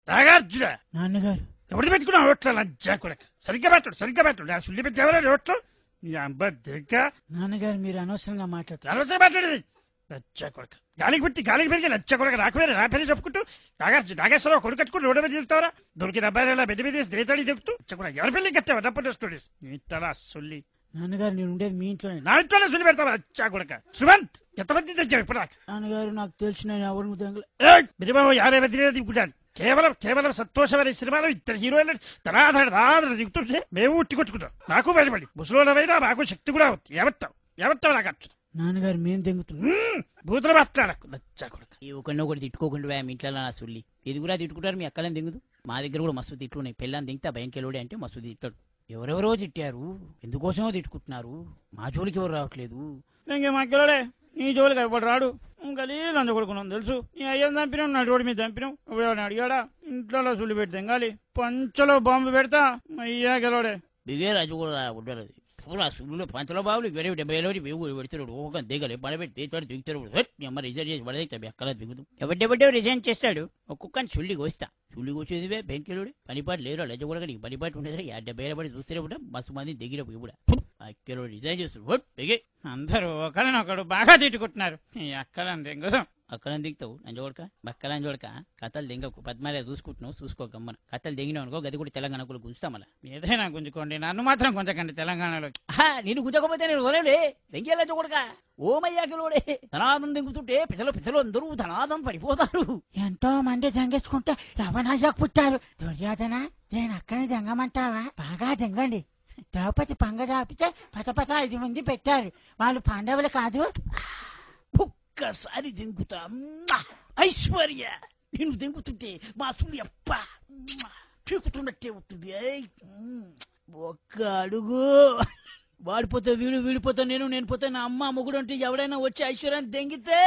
నాగార్జున నాన్నగారు ఎవరు పెట్టుకున్నావు రోట్లో లంచా కొడక సరిగ్గా పెట్టు నా సుల్లి పెట్టి ఎవరా రోట్లో నీ అబ్బ దిగ్గ నాన్నగారు మీరు అనవసరంగా మాట్లాడుతారు. అనవసరం మాట్లాడేది లచ్చా కొడక గాలికి పెరిగి లచ్చా కొడక నాకు వేరే నా పేరు చెప్పుకుంటూ నాగేశ్వరరావు కొడుకు కట్టుకుంటూ రోడ్డు మీద దిగుతావరా దొరికిన అబ్బాయిలా బెడ్డి మీద దేతాడి దిగుతూ ఎవరి పెళ్లి కట్టావు డబ్బు స్టోరీస్ నీ తల సుల్లి. నాన్నగారు నేను ఉండేది మీ ఇంట్లోనే. నా ఇంట్లోనే సుల్లి పెడతావా లచ్చా కొడక. సుమంత్ ఎంతమంది తెచ్చావు ఇప్పుడు నాకు? నాన్నగారు నాకు తెలిసిన ఎవరు బిరిబాబు 50 మంది దిగుకుంటాను. కేవలం సంతోషమైన సినిమాలో ఇద్దరు హీరోయిన్లు తనాదర దిగుతుంటే మేము ఉట్టికొచ్చుకుంటాం. నాకు భయపడి ముసలోళ్ళమైనా మాకు శక్తి కూడా అవుతుంది. ఏమంటావు నాకు అర్థం? నాన్నగారు మేము దింగుతున్నాం. బూతులు మాట్లాడకు లచ్చా కొడక. ఒకటి తిట్టుకోకుండా మీ ఇంట్లో నా సుల్లి ఇది కూడా తిట్టుకుంటారు. మీ అక్కలని దిగుదు. మా దగ్గర కూడా మస్తు తిట్టున్నాయి. పెళ్ళని దింగితే భయంకెలోడే అంటే మస్తు తిట్టాడు. ఎవరెవరో తిట్టారు, ఎందుకోసమో తిట్టుకుంటున్నారు. మా జోలికి ఎవరు రావట్లేదు. ఇంకే మాకెలోడే నీ జోలికి ఎవరు రాడు. గలీ లంచ కొడుకున్నాం తెలుసు. నీ అయ్యని చంపినాం, నా రోడ్డు మీద చంపినాం. ఎవరైనా అడిగాడా? ఇంట్లో సుల్లి పెడితే తెంగాలి, పంచలో బాంబు పెడతా అయ్యా గెలవడే. బిగే రాజు కూడా ఉండదు. పూరా సుల్లులో పంచలో బాబులు 70 వేవు పెడుతున్నాడు. ఒక దిగలే పడబెట్టి దేశాడు దిగుతాడు. అమ్మ రిజైన్ చేసి పడదైతే అక్కడ దిగుతాం. ఎవడ్డెవడ్డే రిజైన్ చేస్తాడు. ఒక్కొక్కని సుల్లి కోస్తా. సుల్లి కూర్చోదివే బెంకెలుడు పనిపాటు లేరు. లజ్జ కూడా నీకు పనిపాటు ఉండేది. 70 పడి చూస్తూనే ఉంటాం. మస్తు మంది దిగిన కూడా అక్కలు రిజైన్ చేస్తాడు. బెగే అందరూ ఒకరినొకడు బాగా తిట్టుకుంటున్నారు. అక్కలని దింగుదాం. అక్కలని దిగుతావు నంజోడక బక్కలని చూడక కథలు దింగకు. పద్మాలే చూసుకుంటున్నావు చూసుకోకమ్మను. కథలు దిగినావు అనుకో గది కూడా తెలంగాణకు గుంజుతా. మళ్ళీ ఏదైనా గుంజుకోండి, నన్ను మాత్రం గుంజకండి. తెలంగాణలో నేను గుంజకపోతే నేను వదలడే వెంగేలా చూడక ఓమయ్యాకిలోడే ధనాదం దింగుతుంటే పిసలు అందరూ ధనాదం పడిపోతారు. ఎంతో మంది దంగేసుకుంటే రవణయ్యకు పుట్టారు. దుర్యోధన నేను అక్కని దింగమంటావా? బాగా దింగండి. ద్రౌపది పంగ దాపితే పత 5 మంది పెట్టారు. వాళ్ళు పాండవులు కాదు. ఒక్కసారి దింగుతా. ఐశ్వర్య నేను దింగుతుంటే మా సుల్లి అప్ప పీకుతున్నట్టే ఉంటుంది. ఒక్క అడుగు వాడిపోతే వీడిపోతా నేను పోతే నా అమ్మ మొగుడు అంటే ఎవడైనా వచ్చి ఐశ్వర్యాన్ని దెంగితే